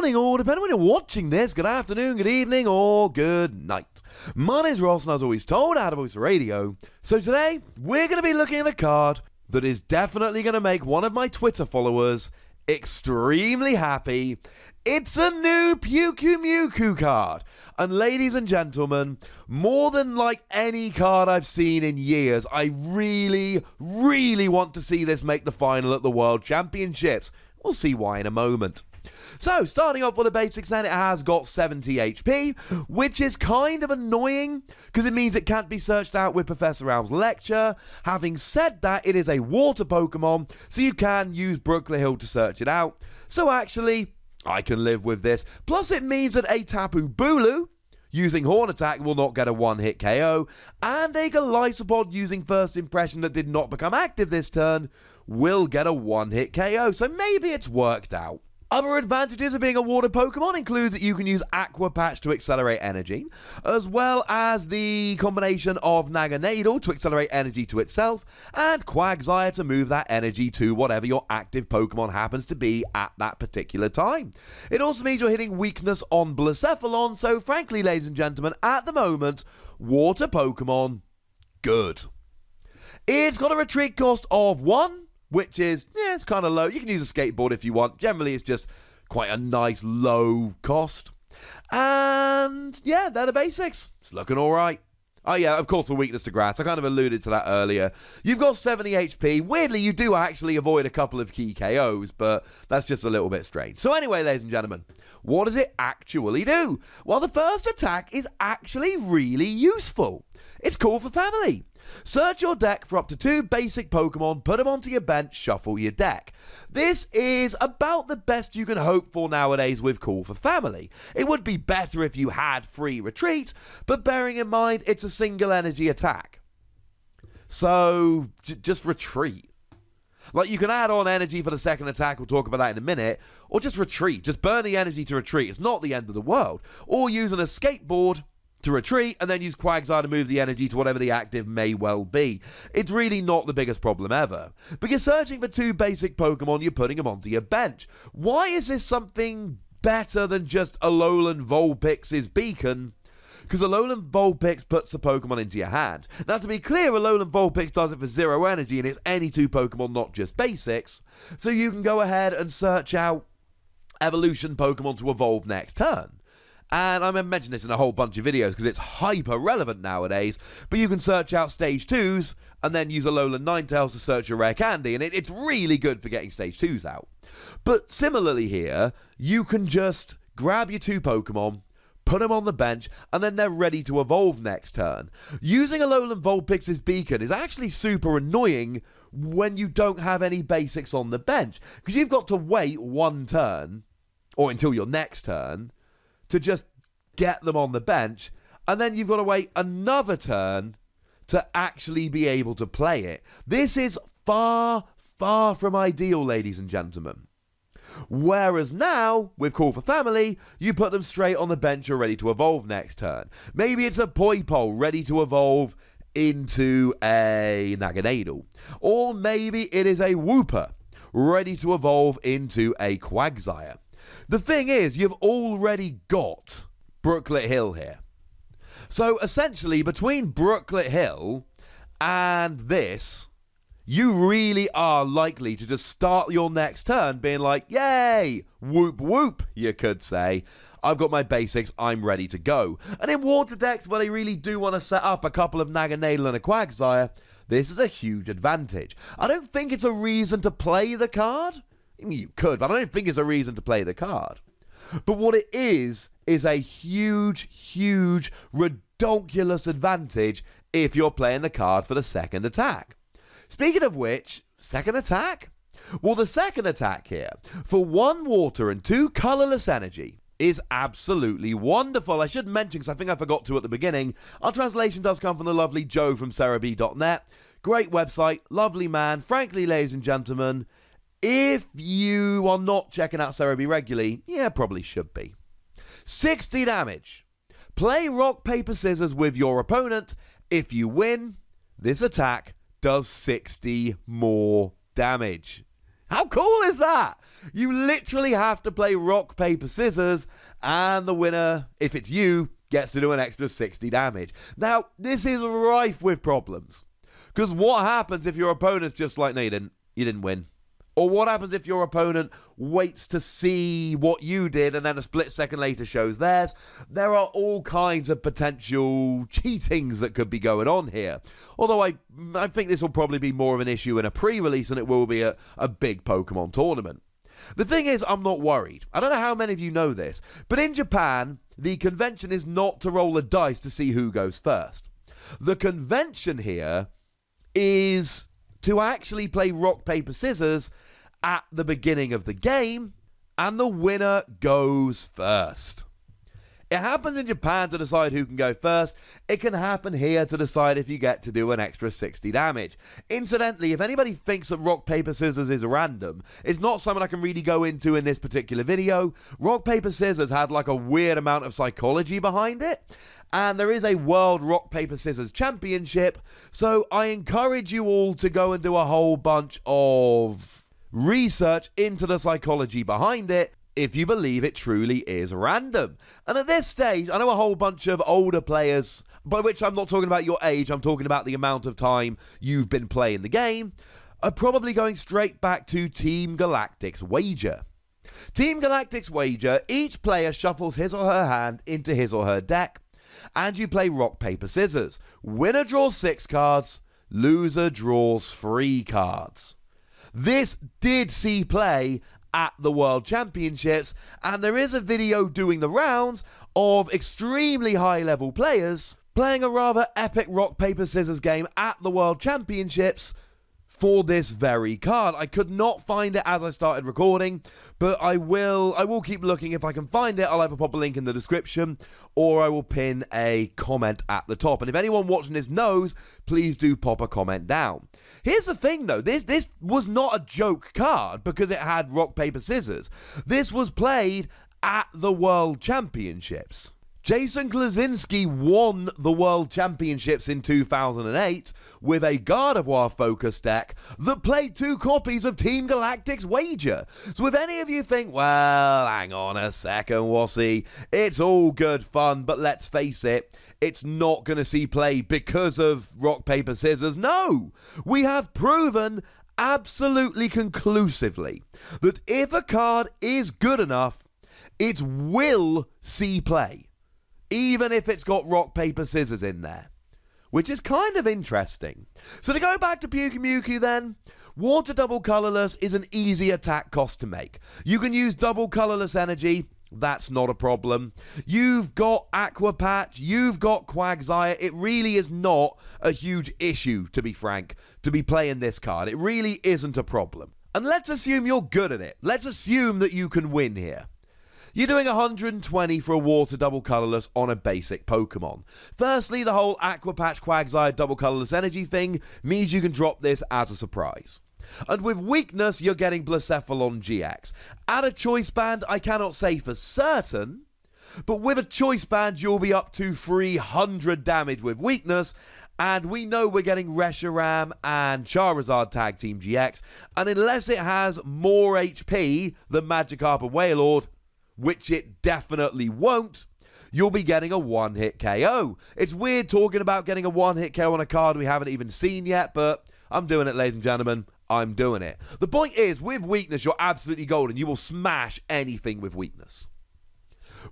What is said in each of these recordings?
morning, or depending on when you're watching this, good afternoon, good evening, or good night. My name's Ross, and as always told out of Voice Radio. So today, we're going to be looking at a card that is definitely going to make one of my Twitter followers extremely happy. It's a new Pyukumuku card. And ladies and gentlemen, more than like any card I've seen in years, I really, really want to see this make the final at the World Championships. We'll see why in a moment. So, starting off with the basics then, it has got 70 HP, which is kind of annoying, because it means it can't be searched out with Professor Elm's lecture. Having said that, it is a water Pokemon, so you can use Brooklet Hill to search it out. So actually, I can live with this. Plus, it means that a Tapu Bulu using Horn Attack will not get a one-hit KO, and a Golisopod using First Impression that did not become active this turn will get a one-hit KO, so maybe it's worked out. Other advantages of being a water Pokemon includes that you can use Aqua Patch to accelerate energy, as well as the combination of Naganadel to accelerate energy to itself, and Quagsire to move that energy to whatever your active Pokemon happens to be at that particular time. It also means you're hitting weakness on Blacephalon, so frankly, ladies and gentlemen, at the moment, water Pokemon, good. It's got a retreat cost of 1, which is, it's kind of low. You can use a skateboard if you want. Generally, it's just quite a nice low cost. And yeah, they're the basics. It's looking all right. Oh yeah, of course, the weakness to grass. I kind of alluded to that earlier. You've got 70 HP. Weirdly, you do actually avoid a couple of key KOs, but that's just a little bit strange. So anyway, ladies and gentlemen, what does it actually do? Well, the first attack is actually really useful. It's Call for Family. Search your deck for up to 2 basic Pokemon, put them onto your bench, shuffle your deck. This is about the best you can hope for nowadays with Call for Family. It would be better if you had free retreat, but bearing in mind it's a single energy attack. So, just retreat. Like, you can add on energy for the second attack, we'll talk about that in a minute, or just retreat. Just burn the energy to retreat. It's not the end of the world. Or use an escape board to retreat, and then use Quagsire to move the energy to whatever the active may well be. It's really not the biggest problem ever. But you're searching for 2 basic Pokemon, you're putting them onto your bench. Why is this something better than just Alolan Vulpix's Beacon? Because Alolan Vulpix puts a Pokemon into your hand. Now, to be clear, Alolan Vulpix does it for 0 energy, and it's any 2 Pokemon, not just basics. So you can go ahead and search out evolution Pokemon to evolve next turn. And I mentioned this in a whole bunch of videos because it's hyper relevant nowadays, but you can search out stage 2s and then use Alolan Ninetales to search your rare candy, and it's really good for getting stage 2s out. But similarly here, you can just grab your 2 Pokemon, put them on the bench, and then they're ready to evolve next turn. Using Alolan Vulpix's Beacon is actually super annoying when you don't have any basics on the bench, because you've got to wait 1 turn, or until your next turn, to just get them on the bench, and then you've got to wait another turn to actually be able to play it. This is far, far from ideal, ladies and gentlemen. Whereas now, with Call for Family, you put them straight on the bench, you're ready to evolve next turn. Maybe it's a Poipole ready to evolve into a Naganadel. Or maybe it is a Wooper ready to evolve into a Quagsire. The thing is, you've already got Brooklet Hill here. So essentially, between Brooklet Hill and this, you really are likely to just start your next turn being like, yay, whoop whoop, you could say. I've got my basics, I'm ready to go. And in water decks where they really do want to set up a couple of Naganadel and a Quagsire, this is a huge advantage. I don't think it's a reason to play the card. You could, but I don't think it's a reason to play the card. But what it is a huge, huge, redonkulous advantage if you're playing the card for the second attack. Speaking of which, second attack? Well, the second attack here, for 1 water and 2 colorless energy, is absolutely wonderful. I should mention, because I think I forgot to at the beginning, our translation does come from the lovely Joe from Serebii.net. Great website, lovely man. Frankly, ladies and gentlemen, if you are not checking out Serebii regularly, probably should be. 60 damage. Play rock, paper, scissors with your opponent. If you win, this attack does 60 more damage. How cool is that? You literally have to play rock, paper, scissors, and the winner, if it's you, gets to do an extra 60 damage. Now, this is rife with problems. Because what happens if your opponent's just like, no, you didn't win? Or what happens if your opponent waits to see what you did and then a split second later shows theirs? There are all kinds of potential cheatings that could be going on here. Although I think this will probably be more of an issue in a pre-release than it will be a big Pokemon tournament. The thing is, I'm not worried. I don't know how many of you know this, but in Japan, the convention is not to roll a dice to see who goes first. The convention here is to actually play rock, paper, scissors at the beginning of the game, and the winner goes first. It happens in Japan to decide who can go first. It can happen here to decide if you get to do an extra 60 damage. Incidentally, if anybody thinks that rock, paper, scissors is random, it's not something I can really go into in this particular video. Rock, paper, scissors had like a weird amount of psychology behind it. And there is a World Rock, Paper, Scissors Championship, so I encourage you all to go and do a whole bunch of research into the psychology behind it if you believe it truly is random. And at this stage, I know a whole bunch of older players, by which I'm not talking about your age, I'm talking about the amount of time you've been playing the game, are probably going straight back to Team Galactic's Wager. Team Galactic's Wager, each player shuffles his or her hand into his or her deck, and you play rock, paper, scissors. Winner draws 6 cards, loser draws 3 cards. This did see play at the World Championships, and there is a video doing the rounds of extremely high-level players playing a rather epic rock, paper, scissors game at the World Championships for this very card. I could not find it as I started recording, but I will keep looking. If I can find it, I'll either pop a link in the description or I will pin a comment at the top. And if anyone watching this knows, please do pop a comment down. Here's the thing though, this was not a joke card because it had rock, paper, scissors. This was played at the World Championships. Jason Klaczynski won the World Championships in 2008 with a Gardevoir focus deck that played 2 copies of Team Galactic's Wager. So if any of you think, well, hang on a second, Wassy, it's all good fun, but let's face it, it's not going to see play because of rock, paper, scissors. No! We have proven absolutely conclusively that if a card is good enough, it will see play. Even if it's got rock, paper, scissors in there. Which is kind of interesting. So to go back to Pyukumuku then, Water Double Colorless is an easy attack cost to make. You can use double colorless energy, that's not a problem. You've got Aqua Patch, you've got Quagsire. It really is not a huge issue, to be frank, to be playing this card. It really isn't a problem. And let's assume you're good at it. Let's assume that you can win here. You're doing 120 for a Water Double Colorless on a basic Pokemon. Firstly, the whole Aqua Patch Quagsire Double Colorless Energy thing means you can drop this as a surprise. And with weakness, you're getting Blacephalon GX. At a Choice Band, I cannot say for certain, but with a Choice Band, you'll be up to 300 damage with weakness, and we know we're getting Reshiram and Charizard Tag Team GX, and unless it has more HP than Magikarp and Wailord, which it definitely won't, you'll be getting a one-hit KO. It's weird talking about getting a one-hit KO on a card we haven't even seen yet, but I'm doing it, ladies and gentlemen. I'm doing it. The point is, with weakness, you're absolutely golden. You will smash anything with weakness.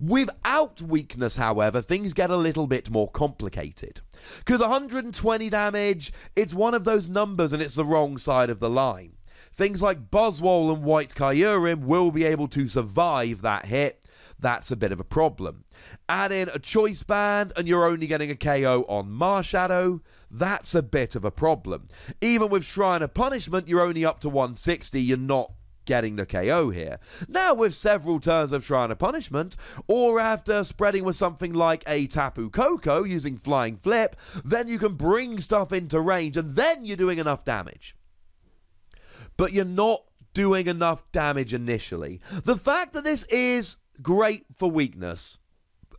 Without weakness, however, things get a little bit more complicated. Because 120 damage, it's one of those numbers and it's the wrong side of the line. Things like Buzzwole and White Kyurem will be able to survive that hit. That's a bit of a problem. Add in a Choice Band and you're only getting a KO on Marshadow. That's a bit of a problem. Even with Shrine of Punishment, you're only up to 160. You're not getting the KO here. Now, with several turns of Shrine of Punishment, or after spreading with something like a Tapu Koko using Flying Flip, then you can bring stuff into range and then you're doing enough damage. But you're not doing enough damage initially. The fact that this is great for weakness,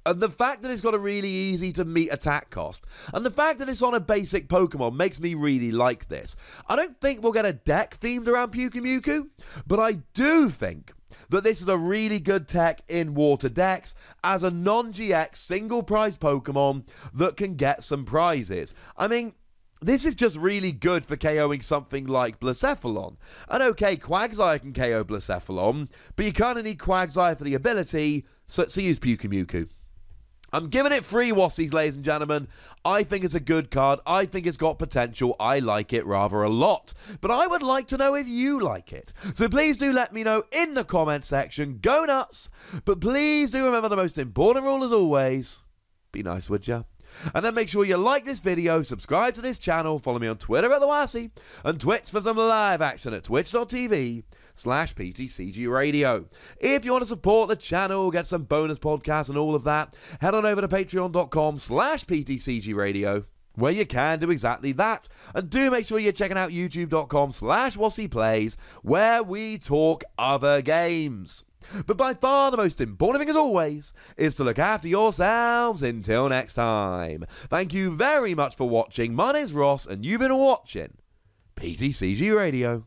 And the fact that it's got a really easy to meet attack cost, and the fact that it's on a basic Pokemon makes me really like this. I don't think we'll get a deck themed around Pyukumuku, but I do think that this is a really good tech in water decks as a non-GX single prize Pokemon that can get some prizes. I mean, this is just really good for KOing something like Blacephalon. And okay, Quagsire can KO Blacephalon, but you kind of need Quagsire for the ability, so use Pyukumuku. I'm giving it free Wassies, ladies and gentlemen. I think it's a good card. I think it's got potential. I like it rather a lot. But I would like to know if you like it. So please do let me know in the comment section. Go nuts. But please do remember the most important rule as always. Be nice, would ya? And then make sure you like this video, subscribe to this channel, follow me on Twitter at TheWassie, and Twitch for some live action at twitch.tv/PTCG Radio. If you want to support the channel, get some bonus podcasts and all of that, head on over to patreon.com/PTCG Radio, where you can do exactly that. And do make sure you're checking out youtube.com/WassiePlays, where we talk other games. But by far the most important thing, as always, is to look after yourselves until next time. Thank you very much for watching. My name's Ross, and you've been watching PTCG Radio.